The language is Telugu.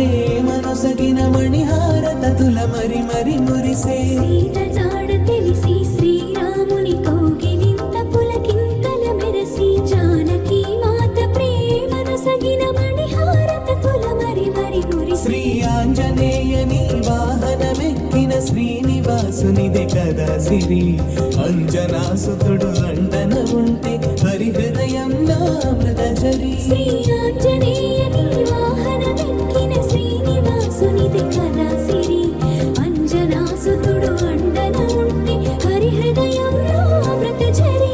ప్రేమను సగిన మణిహారతతుల మరి మరి మురిసే సీత జాడ తెలిసి శ్రీరాముని కౌగిలింత పులకింతల మెరసి జానకి మాత ప్రేమను సగిన మణిహారతతుల మరి మరి మురిసే శ్రీ ఆంజనేయని వాహనమెక్కిన శ్రీనివాసునిదే కదా సిరి అంజనాసుతుడు అండన ఉంటే హరి హృదయంలో అమృతజరి శ్రీ ఆంజనేయని వాహనమెక్కిన శ్రీనివాసునిదే కదా సిరి అంజనాసుతుడు అండన ఉంటే హరి హృదయంలో అమృతజరి